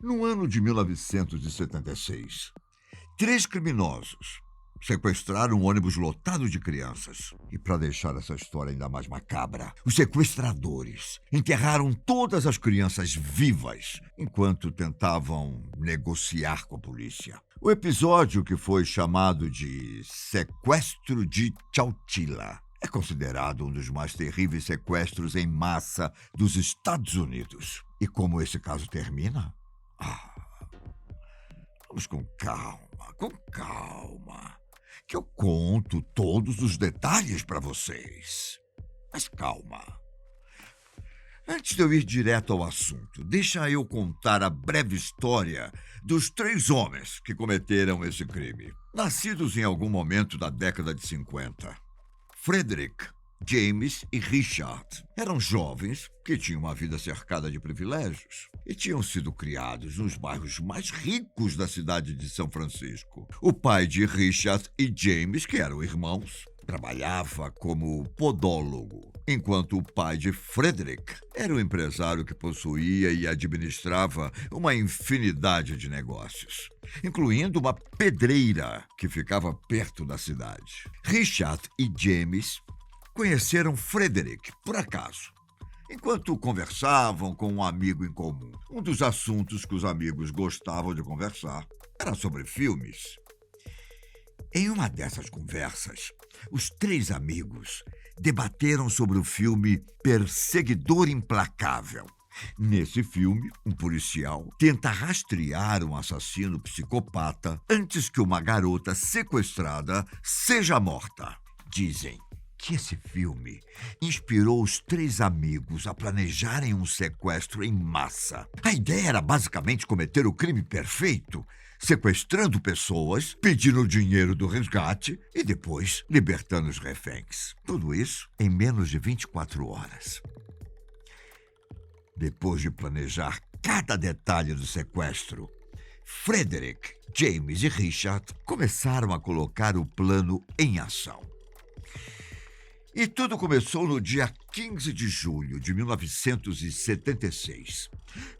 No ano de 1976, três criminosos sequestraram um ônibus lotado de crianças. E para deixar essa história ainda mais macabra, os sequestradores enterraram todas as crianças vivas enquanto tentavam negociar com a polícia. O episódio, que foi chamado de Sequestro de Chowchilla, é considerado um dos mais terríveis sequestros em massa dos Estados Unidos. E como esse caso termina? Vamos com calma, que eu conto todos os detalhes para vocês. Mas calma. Antes de eu ir direto ao assunto, deixa eu contar a breve história dos três homens que cometeram esse crime. Nascidos em algum momento da década de 50. Frederick, James e Richard eram jovens que tinham uma vida cercada de privilégios e tinham sido criados nos bairros mais ricos da cidade de São Francisco. O pai de Richard e James, que eram irmãos, trabalhava como podólogo, enquanto o pai de Frederick era um empresário que possuía e administrava uma infinidade de negócios, incluindo uma pedreira que ficava perto da cidade. Richard e James conheceram Frederick por acaso, enquanto conversavam com um amigo em comum. Um dos assuntos que os amigos gostavam de conversar era sobre filmes. Em uma dessas conversas, os três amigos debateram sobre o filme Perseguidor Implacável. Nesse filme, um policial tenta rastrear um assassino psicopata antes que uma garota sequestrada seja morta. Dizem que esse filme inspirou os três amigos a planejarem um sequestro em massa. A ideia era basicamente cometer o crime perfeito, sequestrando pessoas, pedindo dinheiro do resgate e depois libertando os reféns. Tudo isso em menos de 24 horas. Depois de planejar cada detalhe do sequestro, Frederick, James e Richard começaram a colocar o plano em ação. E tudo começou no dia 15 de julho de 1976,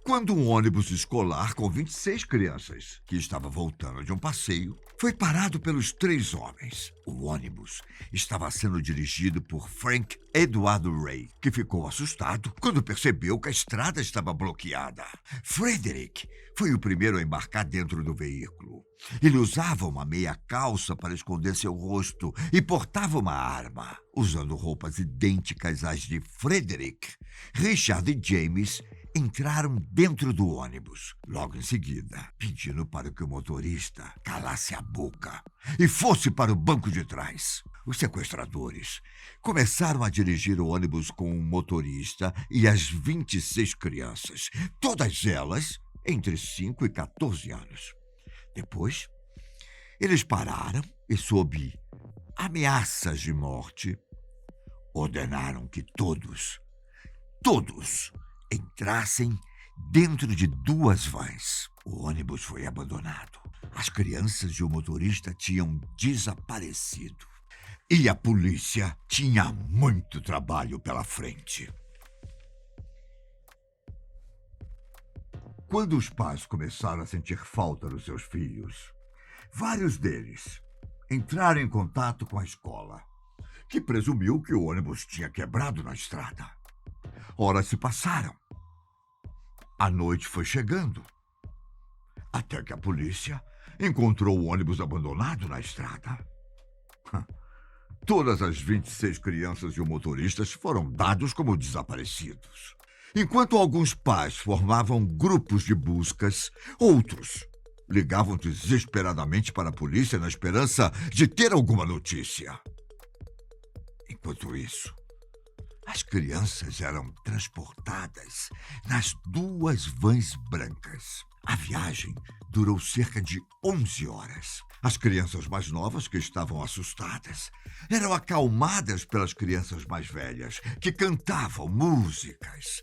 quando um ônibus escolar com 26 crianças, que estava voltando de um passeio, foi parado pelos três homens. O ônibus estava sendo dirigido por Frank Eduardo Ray, que ficou assustado quando percebeu que a estrada estava bloqueada. Frederick foi o primeiro a embarcar dentro do veículo. Ele usava uma meia calça para esconder seu rosto e portava uma arma. Usando roupas idênticas às de Frederick, Richard e James entraram dentro do ônibus, logo em seguida, pedindo para que o motorista calasse a boca e fosse para o banco de trás. Os sequestradores começaram a dirigir o ônibus com o motorista e as 26 crianças, todas elas entre 5 e 14 anos. Depois, eles pararam e, sob ameaças de morte, ordenaram que todos entrassem dentro de 2 vans. O ônibus foi abandonado. As crianças e o motorista tinham desaparecido. E a polícia tinha muito trabalho pela frente. Quando os pais começaram a sentir falta dos seus filhos, vários deles entraram em contato com a escola, que presumiu que o ônibus tinha quebrado na estrada. Horas se passaram. A noite foi chegando, até que a polícia encontrou o ônibus abandonado na estrada. Todas as 26 crianças e o motorista foram dados como desaparecidos. Enquanto alguns pais formavam grupos de buscas, outros ligavam desesperadamente para a polícia na esperança de ter alguma notícia. Enquanto isso, as crianças eram transportadas nas 2 vans brancas. A viagem durou cerca de 11 horas. As crianças mais novas, que estavam assustadas, eram acalmadas pelas crianças mais velhas, que cantavam músicas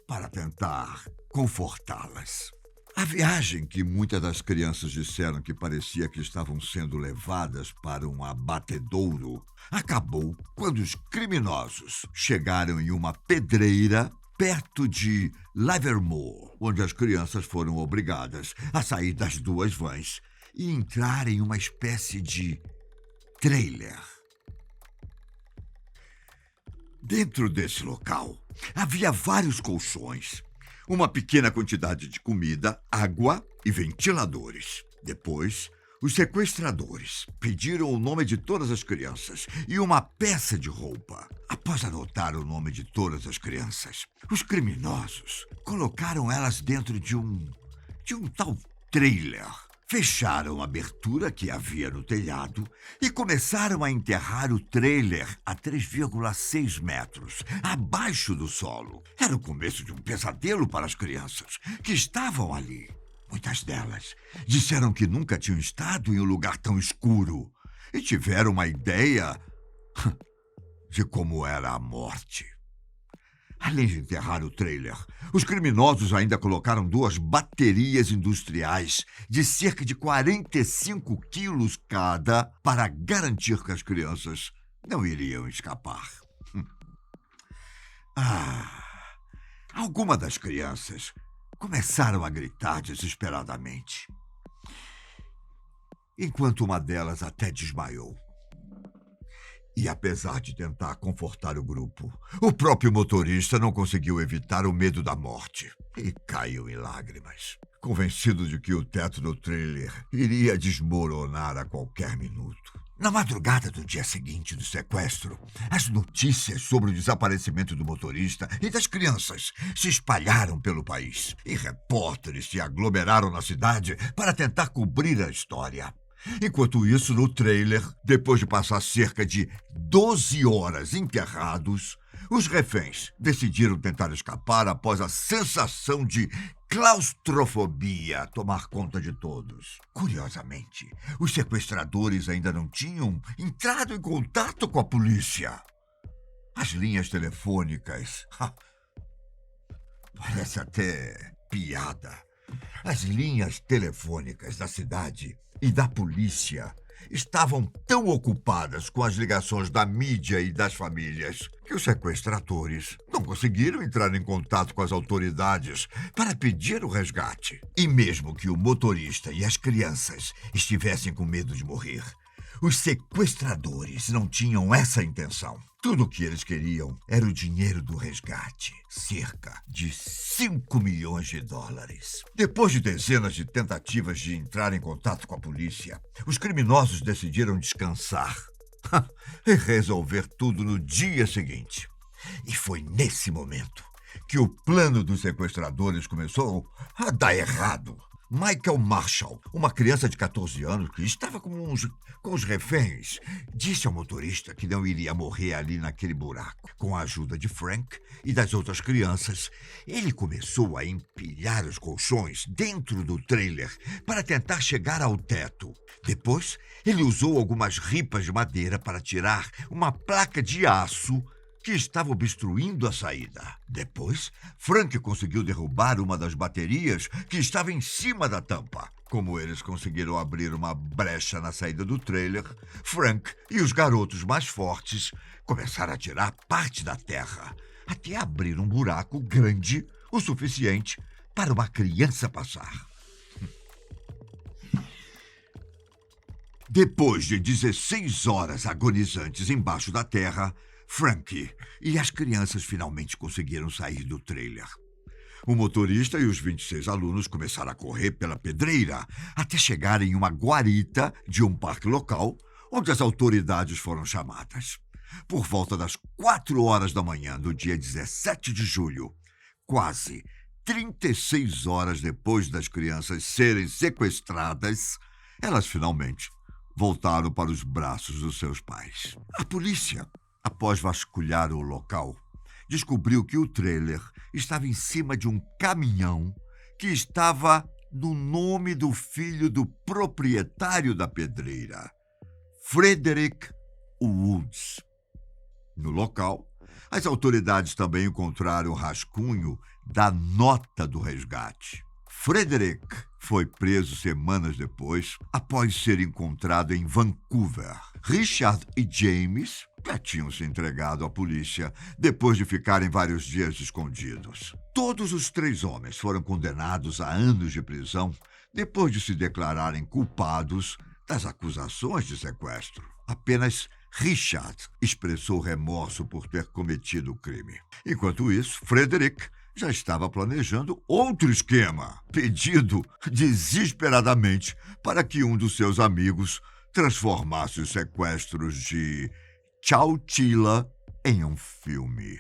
para tentar confortá-las. A viagem, que muitas das crianças disseram que parecia que estavam sendo levadas para um abatedouro, acabou quando os criminosos chegaram em uma pedreira perto de Livermore, onde as crianças foram obrigadas a sair das duas vans e entrar em uma espécie de trailer. Dentro desse local, havia vários colchões, uma pequena quantidade de comida, água e ventiladores. Depois, os sequestradores pediram o nome de todas as crianças e uma peça de roupa. Após anotar o nome de todas as crianças, os criminosos colocaram elas dentro de um tal trailer. Fecharam a abertura que havia no telhado e começaram a enterrar o trailer a 3,6 metros, abaixo do solo. Era o começo de um pesadelo para as crianças que estavam ali. Muitas delas disseram que nunca tinham estado em um lugar tão escuro e tiveram uma ideia de como era a morte. Além de enterrar o trailer, os criminosos ainda colocaram 2 baterias industriais de cerca de 45 quilos cada para garantir que as crianças não iriam escapar. Algumas das crianças começaram a gritar desesperadamente, enquanto uma delas até desmaiou. E apesar de tentar confortar o grupo, o próprio motorista não conseguiu evitar o medo da morte e caiu em lágrimas, convencido de que o teto do trailer iria desmoronar a qualquer minuto. Na madrugada do dia seguinte do sequestro, as notícias sobre o desaparecimento do motorista e das crianças se espalharam pelo país, e repórteres se aglomeraram na cidade para tentar cobrir a história. Enquanto isso, no trailer, depois de passar cerca de 12 horas enterrados, os reféns decidiram tentar escapar após a sensação de claustrofobia tomar conta de todos. Curiosamente, os sequestradores ainda não tinham entrado em contato com a polícia. As linhas telefônicas... Parece até piada. As linhas telefônicas da cidade e da polícia estavam tão ocupadas com as ligações da mídia e das famílias que os sequestradores não conseguiram entrar em contato com as autoridades para pedir o resgate. E mesmo que o motorista e as crianças estivessem com medo de morrer, os sequestradores não tinham essa intenção. Tudo o que eles queriam era o dinheiro do resgate, cerca de 5 milhões de dólares. Depois de dezenas de tentativas de entrar em contato com a polícia, os criminosos decidiram descansar e resolver tudo no dia seguinte. E foi nesse momento que o plano dos sequestradores começou a dar errado. Michael Marshall, uma criança de 14 anos que estava com os reféns, disse ao motorista que não iria morrer ali naquele buraco. Com a ajuda de Frank e das outras crianças, ele começou a empilhar os colchões dentro do trailer para tentar chegar ao teto. Depois, ele usou algumas ripas de madeira para tirar uma placa de aço que estava obstruindo a saída. Depois, Frank conseguiu derrubar uma das baterias que estava em cima da tampa. Como eles conseguiram abrir uma brecha na saída do trailer, Frank e os garotos mais fortes começaram a tirar parte da terra, até abrir um buraco grande o suficiente para uma criança passar. Depois de 16 horas agonizantes embaixo da terra, Frank e as crianças finalmente conseguiram sair do trailer. O motorista e os 26 alunos começaram a correr pela pedreira até chegarem em uma guarita de um parque local, onde as autoridades foram chamadas. Por volta das 4 horas da manhã do dia 17 de julho, quase 36 horas depois das crianças serem sequestradas, elas finalmente voltaram para os braços dos seus pais. A polícia, após vasculhar o local, descobriu que o trailer estava em cima de um caminhão que estava no nome do filho do proprietário da pedreira, Frederick Woods. No local, as autoridades também encontraram o rascunho da nota do resgate. Frederick foi preso semanas depois, após ser encontrado em Vancouver. Richard e James já tinham se entregado à polícia depois de ficarem vários dias escondidos. Todos os 3 homens foram condenados a anos de prisão depois de se declararem culpados das acusações de sequestro. Apenas Richard expressou remorso por ter cometido o crime. Enquanto isso, Frederick já estava planejando outro esquema, pedido desesperadamente para que um dos seus amigos transformasse os sequestros de Chowchilla em um filme.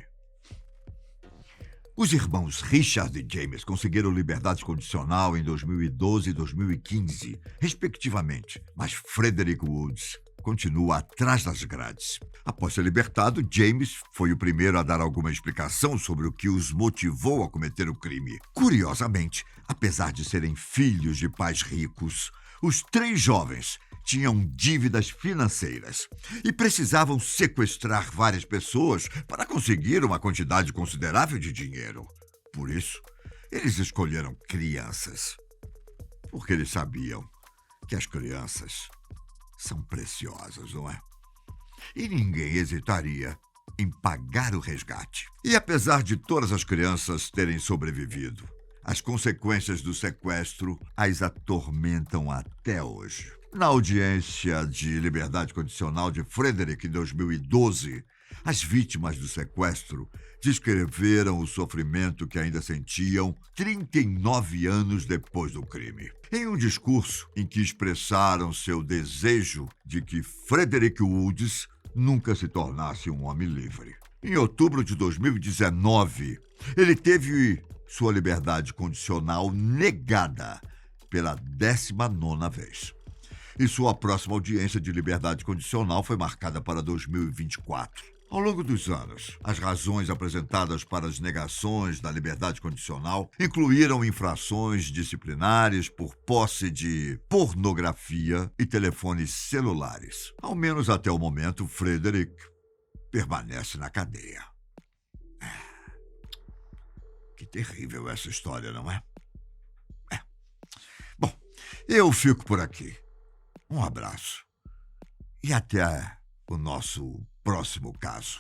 Os irmãos Richard e James conseguiram liberdade condicional em 2012 e 2015, respectivamente, mas Frederick Woods continua atrás das grades. Após ser libertado, James foi o primeiro a dar alguma explicação sobre o que os motivou a cometer o crime. Curiosamente, apesar de serem filhos de pais ricos, os 3 jovens tinham dívidas financeiras e precisavam sequestrar várias pessoas para conseguir uma quantidade considerável de dinheiro. Por isso, eles escolheram crianças, porque eles sabiam que as crianças são preciosas, não é? E ninguém hesitaria em pagar o resgate. E apesar de todas as crianças terem sobrevivido, as consequências do sequestro as atormentam até hoje. Na audiência de liberdade condicional de Frederick em 2012, as vítimas do sequestro descreveram o sofrimento que ainda sentiam 39 anos depois do crime. Em um discurso em que expressaram seu desejo de que Frederick Woods nunca se tornasse um homem livre. Em outubro de 2019, ele teve sua liberdade condicional negada pela 19ª vez. E sua próxima audiência de liberdade condicional foi marcada para 2024. Ao longo dos anos, as razões apresentadas para as negações da liberdade condicional incluíram infrações disciplinares por posse de pornografia e telefones celulares. Ao menos até o momento, Frederick permanece na cadeia. Que terrível essa história, não é? Bom, eu fico por aqui. Um abraço e até o nosso próximo caso.